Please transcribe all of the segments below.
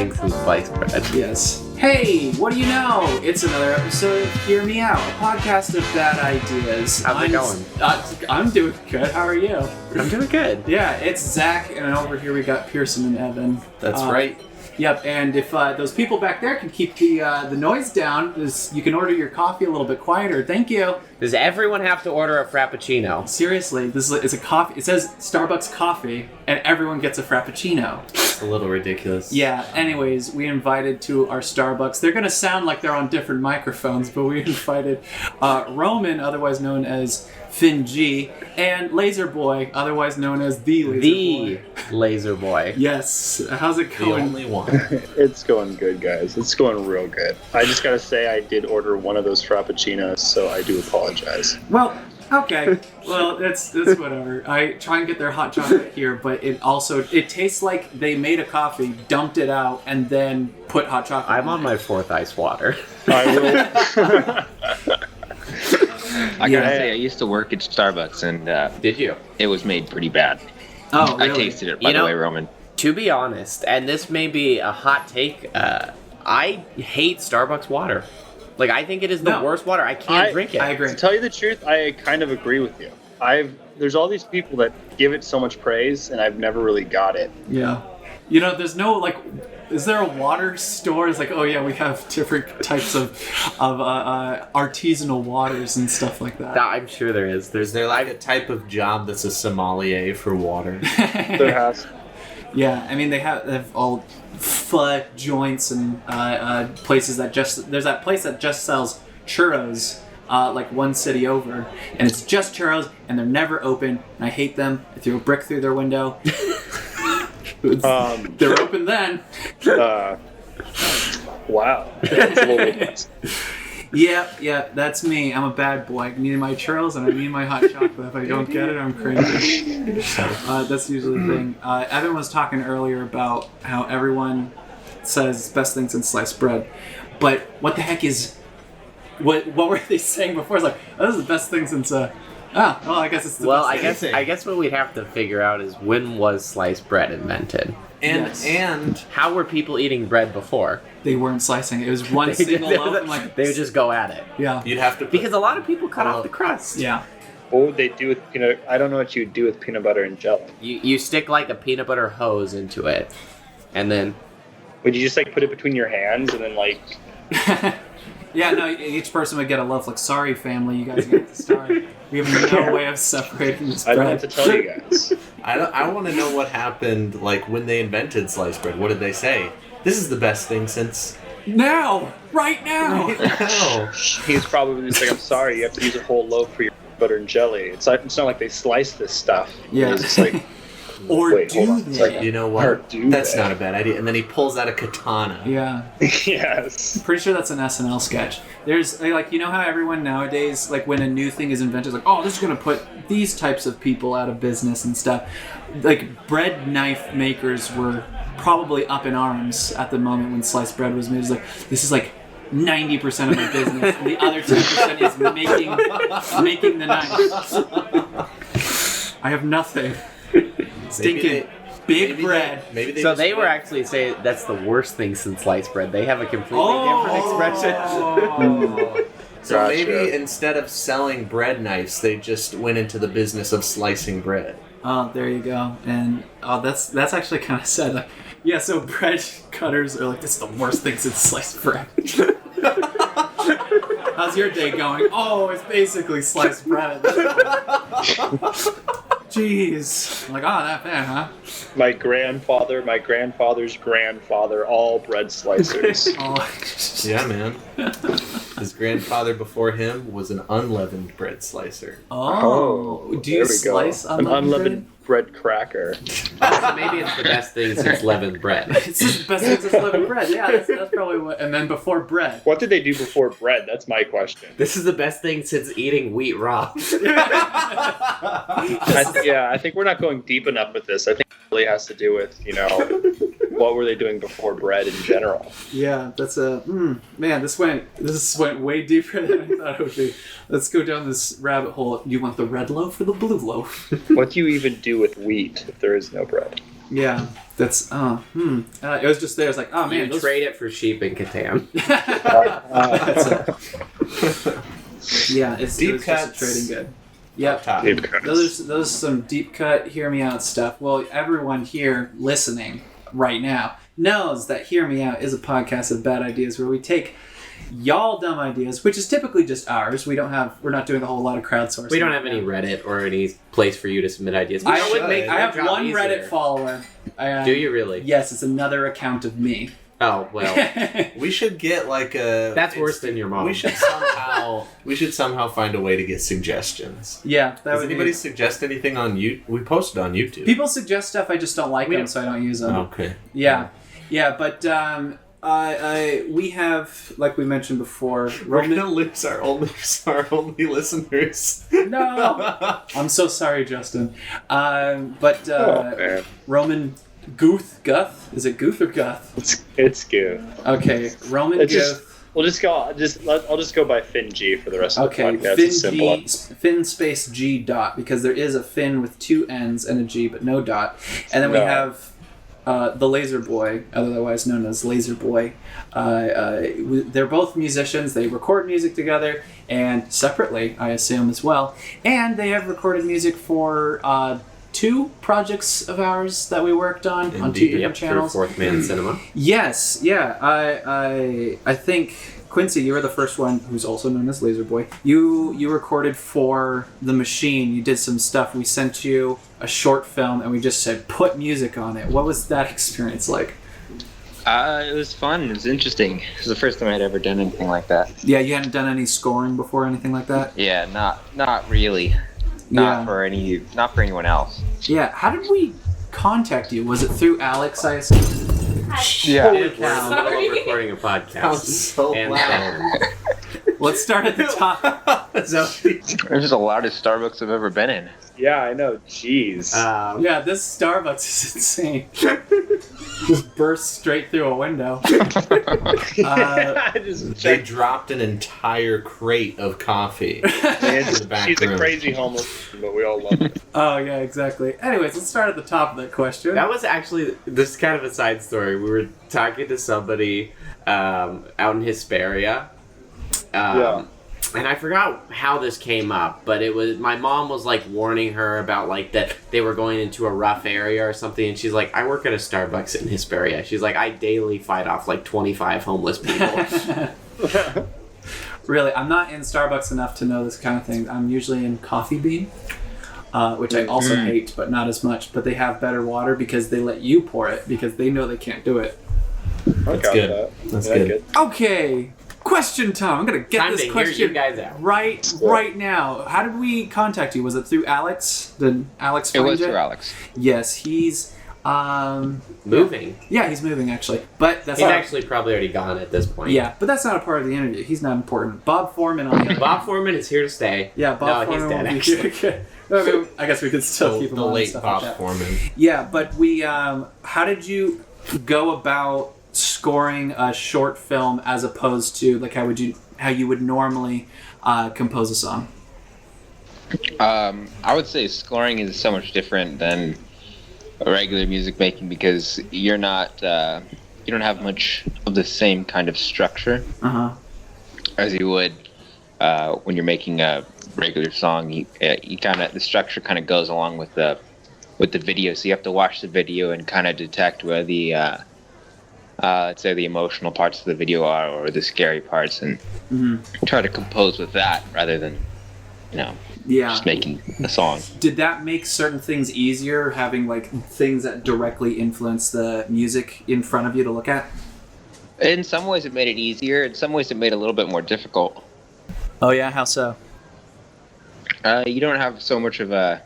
things since sliced bread. Yes. Hey, what do you know? It's another episode of Hear Me Out, a podcast of bad ideas. How's it going? I'm doing good. How are you? I'm doing good. Yeah, it's Zach, and over here we got Pearson and Evan. That's right. Yep, and if those people back there can keep the noise down, you can order your coffee a little bit quieter. Thank you. Does everyone have to order a Frappuccino? Seriously, it's a coffee. It says Starbucks coffee, and everyone gets a Frappuccino. It's a little ridiculous. Yeah, anyways, we invited to our Starbucks. They're going to sound like they're on different microphones, but we invited Roman, otherwise known as Finn G, and LAZERBOI, otherwise known as the LAZERBOI. The LAZERBOI. Yes. How's it going? The only one. It's going good, guys. It's going real good. I just gotta say, I did order one of those Frappuccinos, so I do apologize. Well, okay. Well, that's whatever. I try and get their hot chocolate here, but it tastes like they made a coffee, dumped it out, and then put hot chocolate I'm on my fourth ice water. I will. I gotta say, I used to work at Starbucks, and Did you? it was made pretty bad. Oh, I really? tasted it, by the way, Roman. To be honest, and this may be a hot take, I hate Starbucks water. Like, I think it is the worst water. I can't drink it. I agree. To tell you the truth, I kind of agree with you. There's all these people that give it so much praise, and I've never really got it. Yeah. You know, there's no, is there a water store? It's like, oh yeah, we have different types of artisanal waters and stuff like that. I'm sure there is. Is there like a type of job that's a sommelier for water? There has. Yeah, I mean, they have all pho joints and places that there's that place that just sells churros, like one city over, and it's just churros, and they're never open, and I hate them. I threw a brick through their window. They're open then. Wow. That's a little nuts. Yeah, that's me. I'm a bad boy. I need my churros and I need my hot chocolate. If I don't get it, I'm crazy. That's usually the thing. Evan was talking earlier about how everyone says best thing since sliced bread, but what the heck is what were they saying before? It's like, oh, this is the best thing since I guess it's the best thing. I guess what we'd have to figure out is when was sliced bread invented? And How were people eating bread before? They weren't slicing it. It was one single loaf and they would just go at it. yeah. you'd have to Because a lot of people cut off the crust. Yeah. What would they do with peanut? I don't know what you'd do with peanut butter and jelly. You stick like a peanut butter hose into it, and then Would you just put it between your hands and then Yeah, no, each person would get a loaf. Like, sorry, family, you guys get to start. We have no way of separating this bread. I don't have to tell you guys. I want to know what happened when they invented sliced bread. What did they say? This is the best thing since... Now! Right now! Oh. He's probably just I'm sorry, you have to use a whole loaf for your butter and jelly. It's not like they slice this stuff. Yeah. It's just like... Or Wait, hold do on. It's like, they? You know Or what? do That's they? not a bad idea. And then he pulls out a katana. Yeah. yes. Pretty sure that's an SNL sketch. There's, you know how everyone nowadays, when a new thing is invented, is like, oh, this is going to put these types of people out of business and stuff. Bread knife makers were probably up in arms at the moment when sliced bread was made. It was this is 90% of my business, and the other 10% is making the knife. I have nothing. Stinking big bread. They were actually saying that's the worst thing since sliced bread. They have a completely different expression. So Gotcha. maybe instead of selling bread knives, they just went into the business of slicing bread. Oh, there you go. And that's actually kind of sad. So bread cutters are this is the worst thing since sliced bread. How's your day going? Oh, it's basically sliced bread. Jeez. That bad, huh? My grandfather's grandfather, all bread slicers. Oh. Yeah, man. His grandfather before him was an unleavened bread slicer. Oh. Do you there we go. slice An unleavened bread cracker? So maybe it's the best thing since leavened bread. It's the best thing since leavened bread. Yeah, that's probably what. And then before bread. What did they do before bread? That's my question. This is the best thing since eating wheat raw. I think we're not going deep enough with this. I think it really has to do with, what were they doing before bread in general? Yeah, that's man. This went way deeper than I thought it would be. Let's go down this rabbit hole. You want the red loaf or the blue loaf? What do you even do with wheat if there is no bread? Yeah, that's it was just there. It's like, oh man, You trade it for sheep in Catan. That's it. Yeah, it's Deep just cuts. a trading good. Yep. Top. Deep cuts. Those are some deep cut, hear me out stuff. Well, everyone here listening right now knows that Hear Me Out is a podcast of bad ideas where we take y'all dumb ideas, which is typically just ours. We're not doing a whole lot of crowdsourcing. We don't have any Reddit or any place for you to submit ideas. I would make I our have job one easier. Reddit follower. Do you really? Yes, it's another account of me. Oh well, We should get like a. that's worse than your mom. We should somehow find a way to get suggestions. Yeah, that Does would anybody be... suggest anything on YouTube? We posted on YouTube. People suggest stuff, I just don't like We them, don't- so I don't use them. Okay. Yeah, but we have, like we mentioned before, We're Roman. gonna lose our only listeners. No, I'm so sorry, Justin. But Oh, man. Roman Guth. Is it Guth or Guth? It's good. Okay, Roman It's Guth. I'll just go by Finn G for the rest of Okay, the podcast. Finn It's simple. G, Finn space G dot, because there is a Finn with two N's and a G, but no dot. And then we No. have the LAZERBOI, otherwise known as LAZERBOI. They're both musicians. They record music together and separately, I assume, as well. And they have recorded music for 2 projects of ours that we worked on two Indeed. different Yep, channels. through Fourth Man Cinema. Yes, yeah. I think Quincy, you were the first one who's also known as LAZERBOI. You recorded for The Machine. You did some stuff. We sent you a short film, and we just said put music on it. What was that experience like? It was fun. It was interesting. It was the first time I'd ever done anything like that. Yeah, you hadn't done any scoring before, or anything like that. Yeah, not really. Not for anyone else. Yeah. How did we contact you? Was it through Alex? I assume. Yeah. We're in the middle of recording a podcast. Sounds so And loud. Let's start at the top. So, It was the loudest Starbucks I've ever been in. Yeah, I know. Jeez. yeah, this Starbucks is insane. Just burst straight through a window. They dropped an entire crate of coffee. She's the back a room. crazy homeless, woman, but we all love her. Oh, yeah, exactly. Anyways, let's start at the top of that question. That was actually, this is kind of a side story. We were talking to somebody out in Hesperia. Yeah. And I forgot how this came up, but it was, my mom was like warning her about like that they were going into a rough area or something, and she's like, I work at a Starbucks in Hesperia. She's like, I daily fight off like 25 homeless people. Really, I'm not in Starbucks enough to know this kind of thing. I'm usually in Coffee Bean, which I also hate, but not as much. But they have better water because they let you pour it because they know they can't do it. That's good. That's good. Okay, question time. I'm gonna get Time this to hear question you guys out. right now. How did we contact you? Was it through Alex? Did Alex It find was you? for Alex. Yes, he's Moving. Yeah, he's moving actually, but that's He's not. actually probably already gone at this point. Yeah, but that's not a part of the interview. He's not important. Bob Foreman on the other. Bob Foreman is here to stay. Yeah, Bob No, he's Foreman dead, will be here. Okay. I guess we could still keep him The on and late stuff Bob like that. Foreman. Yeah, but we. How did you go about scoring a short film as opposed to like how you would normally compose a song? I would say scoring is so much different than regular music making because you're not you don't have much of the same kind of structure as you would when you're making a regular song. You kind of the structure kind of goes along with the video, so you have to watch the video and kind of detect where the let's say the emotional parts of the video are or the scary parts, and try to compose with that rather than just making a song. Did that make certain things easier, having like things that directly influence the music in front of you to look at? In some ways, it made it easier. In some ways, it made it a little bit more difficult. Oh yeah, how so? You don't have so much of a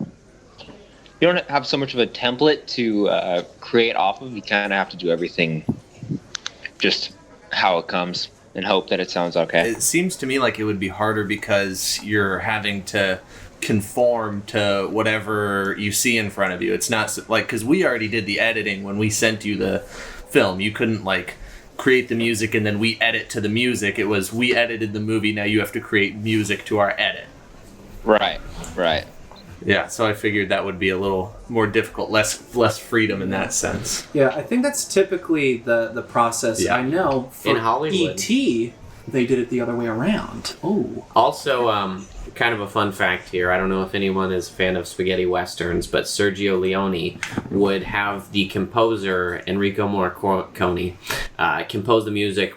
template to create off of. You kind of have to do everything just how it comes and hope that it sounds okay. It seems to me like it would be harder because you're having to conform to whatever you see in front of you. It's not like, because we already did the editing when we sent you the film. You couldn't like create the music and then we edit to the music. It was we edited the movie, now you have to create music to our edit. Right. Yeah, so I figured that would be a little more difficult, less freedom in that sense. Yeah, I think that's typically the process. Yeah. I know for In Hollywood. E.T., they did it the other way around. Oh. Also, kind of a fun fact here. I don't know if anyone is a fan of spaghetti westerns, but Sergio Leone would have the composer Enrico Morricone compose the music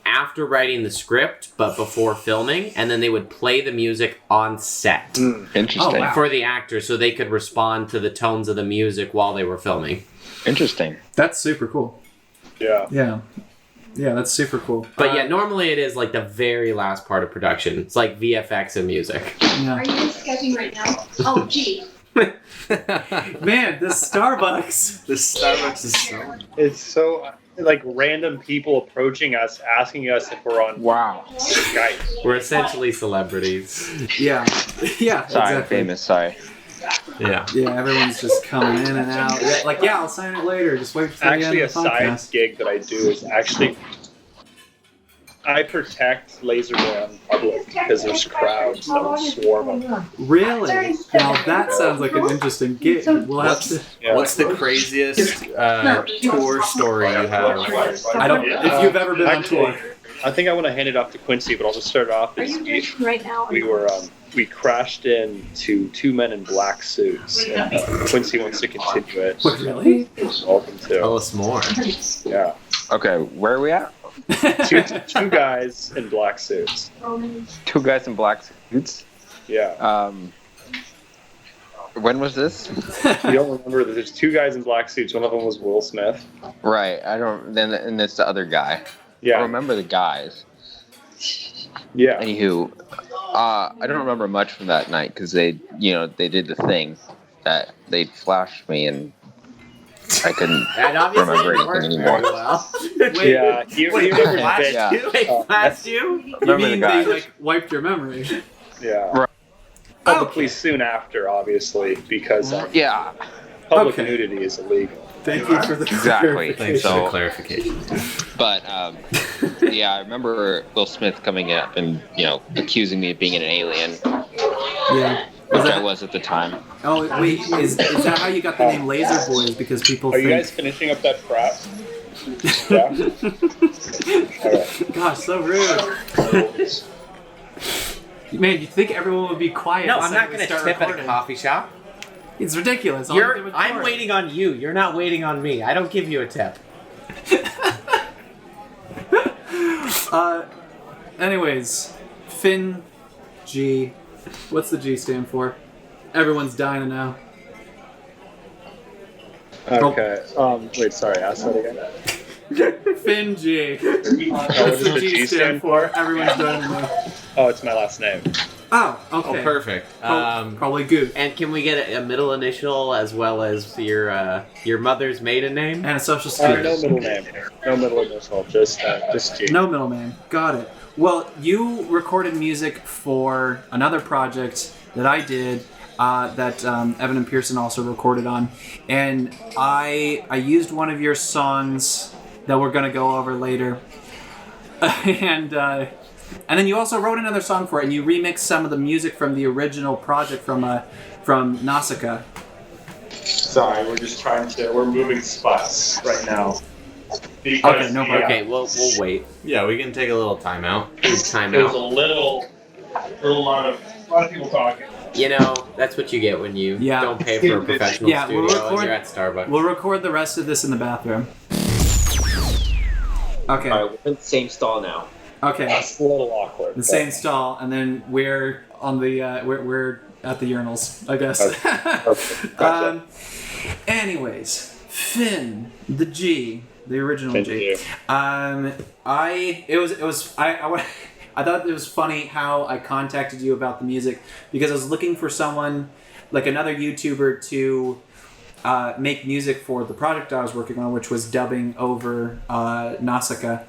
after writing the script, but before filming, and then they would play the music on set Interesting. Oh, wow. for the actors so they could respond to the tones of the music while they were filming. Interesting. That's super cool. Yeah. Yeah. Yeah, that's super cool. But yeah, normally it is like the very last part of production. It's like VFX and music. Yeah. Are you sketching right now? Oh, gee. Man, this Starbucks. This Starbucks is so... It's so like random people approaching us, asking us if we're on Wow. Skype. We're essentially celebrities. Yeah. Yeah, Sorry, I'm exactly. famous. Sorry. Yeah. Yeah, everyone's just coming in and out. Yeah, like, yeah, I'll sign it later. Just wait for the end Actually, a of the side podcast. gig that I do is actually I protect LAZERBOI on public because there's crowds that will swarm them. Really? Now that sounds like an interesting gig. We'll have to. Yeah. What's the craziest tour story you have? I don't. If you've ever been on tour. I think I want to hand it off to Quincy, but I'll just start off. Are you doing right now? We crashed into two men in black suits, and Quincy wants to continue it. What, really? Welcome Tell to. us more. Yeah, Okay, where are we at? two guys in black suits. Two guys in black suits. Yeah, When was this? you don't remember that there's two guys in black suits. One of them was Will Smith. Right. I don't. Then and it's the other guy. I Yeah, remember the guys. yeah. Anywho, I don't remember much from that night because they did the thing that they flashed me and I couldn't That obviously remember didn't work anything very anymore. well. Yeah, you remember flashed that? you? They flashed you? You Remember mean the they guys. like wiped your memory? Yeah. Right. Publicly soon after, obviously, because Yeah, public Okay. nudity is illegal. Thank you for the exactly. Thanks for So- the clarification. but yeah, I remember Will Smith coming up and accusing me of being an alien, Yeah. which Is I that, was at the time. oh wait, is that how you got the name LAZERBOI? Is because people Are you think? guys finishing up that crap? Yeah. All right. Gosh, so rude. Man, you think everyone would be quiet? No, the I'm second not we going to start tip at a recording? coffee shop. It's ridiculous. All I did was I'm record. waiting on you. You're not waiting on me. I don't give you a tip. Anyways, Finn G. What's the G stand for? Everyone's dying to know. Okay. Wait, sorry. Ask that again. Finn G. Oh, what What's does the G stand for? Everyone's dying to know. Oh, it's my last name. Oh, Oh, okay. perfect. Probably Goof. And can we get a middle initial as well as your mother's maiden name? And a social security. No middle name. No middle initial. Just G. No middleman. Got it. Well, you recorded music for another project that I did that Evan and Pearson also recorded on, and I used one of your songs that we're gonna go over later, and then you also wrote another song for it, and you remixed some of the music from the original project from Nausicaa. Sorry, we're moving spots right now. Okay, no problem. Okay, we'll wait. Yeah, we can take a little time out. Time There's a out. little lot of people talking. You know, that's what you get when you Yeah. don't pay for a professional Yeah, we'll studio and record- you're at Starbucks. We'll record the rest of this in the bathroom. Okay. Alright, we're in the same stall now. Okay. That's a little awkward. The same stall, and then we're on the we're at the urinals, I guess. Okay, gotcha. Anyways, Finn, the G, the original Thank G. you. I thought it was funny how I contacted you about the music because I was looking for someone like another YouTuber to make music for the project I was working on, which was dubbing over Nausicaa.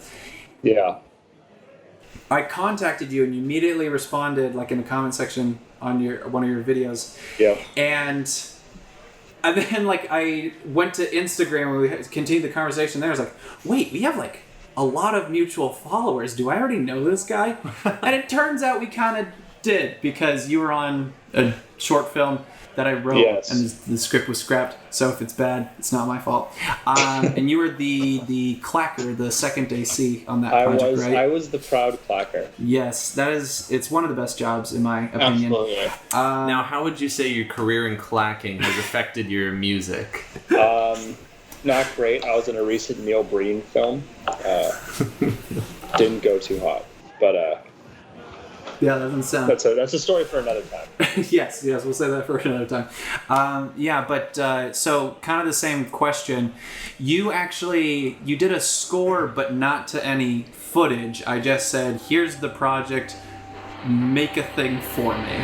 Yeah. I contacted you and you immediately responded, like in the comment section on one of your videos. Yeah. And then like I went to Instagram and we continued the conversation there. I was like, wait, we have like a lot of mutual followers. Do I already know this guy? And it turns out we kind of did, because you were on a short film that I wrote, Yes. and the script was scrapped. So if it's bad, it's not my fault. And you were the clacker, the second AC on that project, right? I was the proud clacker. Yes, it's one of the best jobs in my opinion. Absolutely. Now, how would you say your career in clacking has affected your music? Not great. I was in a recent Neil Breen film. Didn't go too hot, but Yeah, that doesn't sound. that's a story for another time. yes, we'll say that for another time. So kind of the same question. You did a score, but not to any footage. I just said, here's the project, make a thing for me.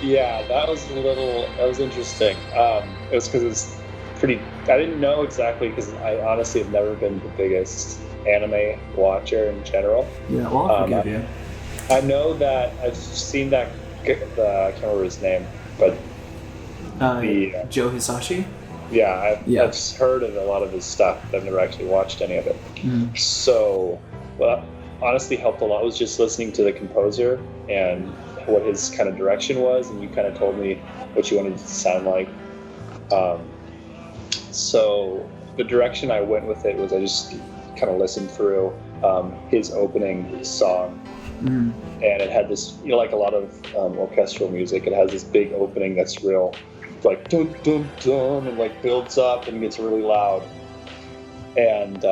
Yeah, that was interesting. It was because it's pretty. I didn't know exactly because I honestly have never been the biggest anime watcher in general. Yeah, well, I'll forgive you. I know that I've seen that. I can't remember his name, but Joe Hisashi? yeah, I've heard of a lot of his stuff, but I've never actually watched any of it. Mm. So, what honestly helped a lot was just listening to the composer and what his kind of direction was, and you kind of told me what you wanted it to sound like. So the direction I went with it was I just kind of listened through his opening song, and it had this, like a lot of orchestral music, it has this big opening that's real, like dun dun dun, and like builds up and gets really loud, and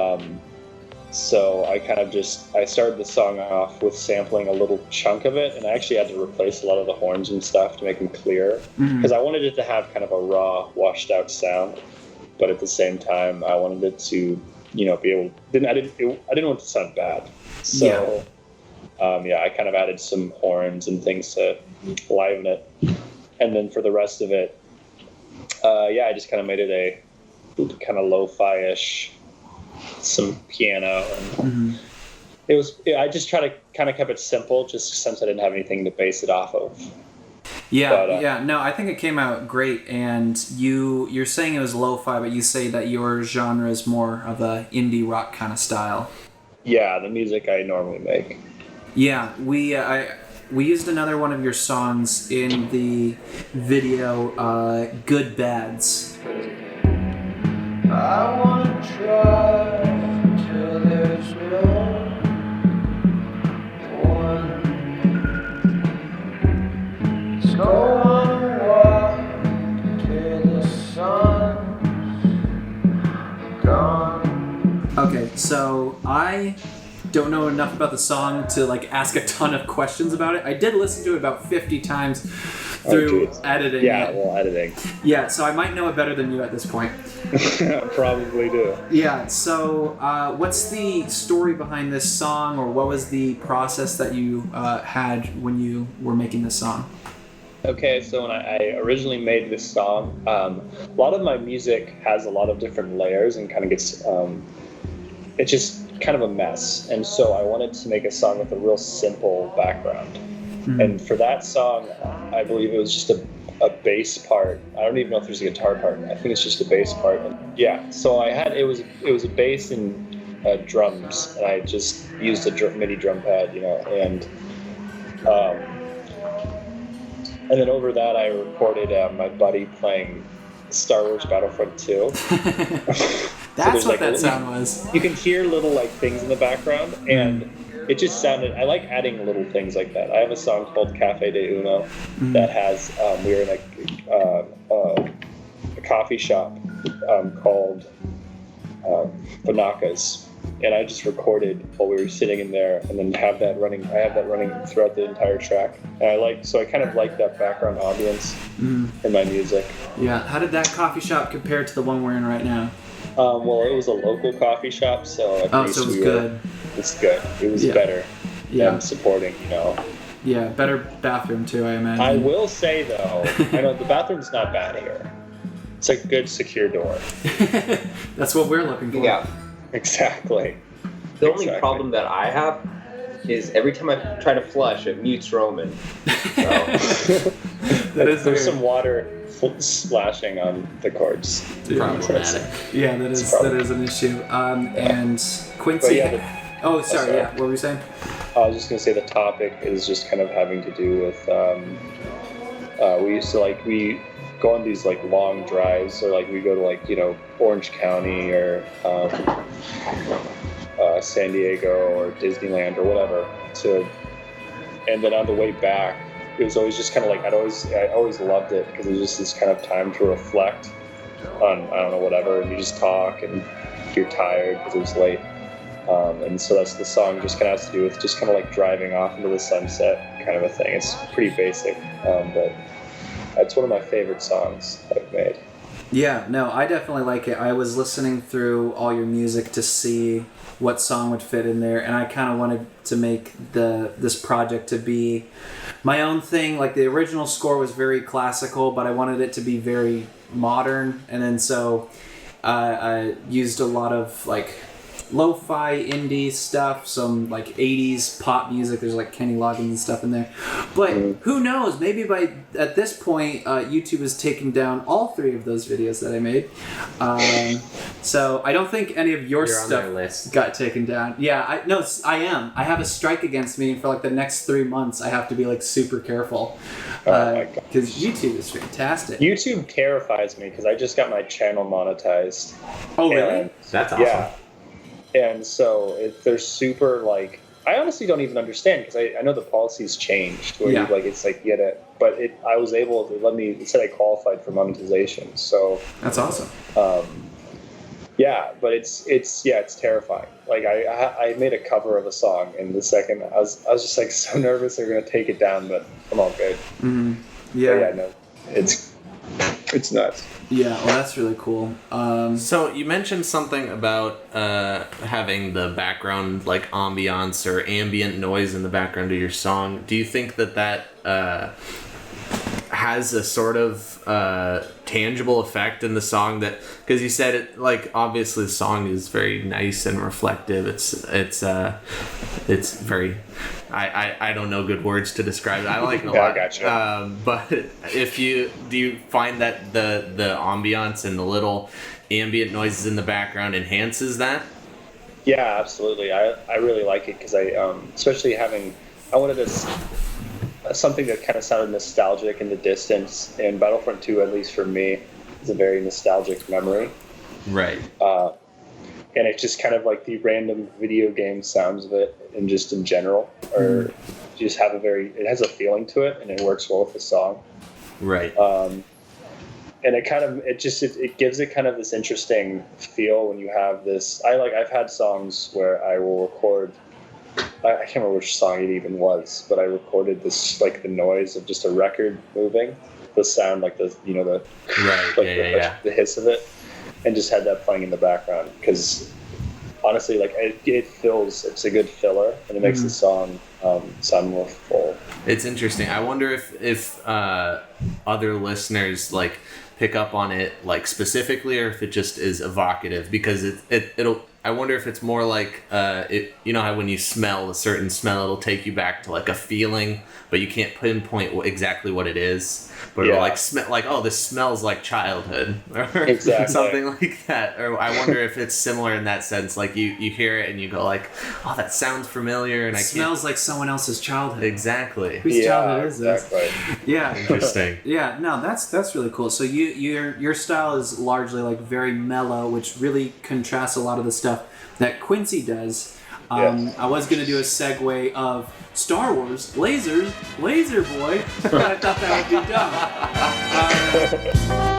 so I kind of I started the song off with sampling a little chunk of it, and I actually had to replace a lot of the horns and stuff to make them clearer, because I wanted it to have kind of a raw, washed out sound, but at the same time I wanted it to, be able. I didn't want it to sound bad, so I kind of added some horns and things to liven it, and then for the rest of it, I just kind of made it a kind of lo-fi-ish. Some piano, and I just try to kind of keep it simple, just since I didn't have anything to base it off of. No, I think it came out great, and you're saying it was lo-fi, but you say that your genre is more of a indie rock kind of style. Yeah, the music I normally make. Yeah, we used another one of your songs in the video, Good Bads. I wanna try till there's no one. Let's go on a walk till the sun's gone. Okay, so I don't know enough about the song to ask a ton of questions about it. I did listen to it about 50 times through editing. Yeah, well, editing. Yeah, so I might know it better than you at this point. Probably do. Yeah, so what's the story behind this song, or what was the process that you had when you were making this song? Okay, so when I originally made this song, a lot of my music has a lot of different layers and kind of gets, it's just kind of a mess. And so I wanted to make a song with a real simple background. And for that song, I believe it was just a bass part. I don't even know if there's a guitar part. I think it's just a bass part. Yeah, so it was a bass and drums, and I just used a MIDI drum pad, and then over that I recorded my buddy playing Star Wars Battlefront 2. That's what that sound was. You can hear little things in the background, and it just sounded. I like adding little things like that. I have a song called Cafe de Uno that has. We were in a coffee shop called Obnoxious, and I just recorded while we were sitting in there, and then have that running. I have that running throughout the entire track, and I kind of like that background ambience in my music. Yeah. How did that coffee shop compare to the one we're in right now? Well, it was a local coffee shop, so at least so it was good. It's good. It was better than supporting, Yeah, better bathroom too, I imagine. I will say though, I know the bathroom's not bad here. It's a good secure door. That's what we're looking for. Yeah. Exactly. The only problem that I have is every time I try to flush, it mutes Roman. So. There's some water splashing on the cords. Problematic. Yeah, that is an issue. And Quincy. Sorry. What were you saying? I was just gonna say the topic is just kind of having to do with. We used to we go on these like long drives, or like we go to Orange County or San Diego or Disneyland or whatever. And then on the way back, it was always just kind of like I always loved it because it was just this kind of time to reflect on whatever, and you just talk and you're tired because it was late. And so that's the song just kind of has to do with just kind of like driving off into the sunset kind of a thing. It's pretty basic, but it's one of my favorite songs I've made. Yeah, no, I definitely like it. I was listening through all your music to see what song would fit in there, and I kind of wanted to make this project to be my own thing. Like the original score was very classical, but I wanted it to be very modern, and then so I used a lot of like lo-fi indie stuff, some like 80s pop music. There's like Kenny Loggins and stuff in there, but who knows, maybe at this point YouTube is taking down all 3 of those videos that I made, so I don't think any of your stuff got taken down. I am. I have a strike against me, and for like the next 3 months I have to be like super careful because YouTube is fantastic. YouTube terrifies me because I just got my channel monetized. Oh really? That's awesome. Yeah. And so they're super like, I honestly don't even understand because I know the policy's changed where it's like get it, but I was able to it said I qualified for monetization. So that's awesome. But it's terrifying. Like I made a cover of a song, and the second I was just like so nervous they're gonna take it down, but I'm all good. Mm-hmm. No, it's nuts. Yeah, well, that's really cool. So you mentioned something about having the background like ambiance or ambient noise in the background of your song. Do you think that has a sort of tangible effect in the song? That because you said it, like obviously the song is very nice and reflective. It's very. I don't know good words to describe it. I like it a lot. Gotcha. But do you find that the ambiance and the little ambient noises in the background enhances that? Yeah, absolutely. I really like it because I wanted something that kind of sounded nostalgic in the distance, and Battlefront 2, at least for me, is a very nostalgic memory. Right. And it's just kind of like the random video game sounds of it, and just in general, or just have it has a feeling to it, and it works well with the song. Right. And it gives it kind of this interesting feel when you have this. I've had songs where I will record. I can't remember which song it even was, but I recorded this like the noise of just a record moving, the sound like the the hiss of it, and just had that playing in the background because honestly, like it's a good filler and it makes the song sound more full. It's interesting. I wonder if other listeners like pick up on it like specifically, or if it just is evocative because it'll. I wonder if it's more like you know how when you smell a certain smell, it'll take you back to like a feeling, but you can't pinpoint exactly what it is. But it'll like smell like, oh, this smells like childhood, or something like that. Or I wonder if it's similar in that sense. Like you hear it and you go like, oh, that sounds familiar, and it smells like someone else's childhood. Exactly. Whose childhood is this? Exactly. Yeah. Interesting. Yeah. No, that's really cool. So your style is largely like very mellow, which really contrasts a lot of the stuff that Quincy does. I was going to do a segue of Star Wars, lasers, LAZERBOI. I thought that would be dumb.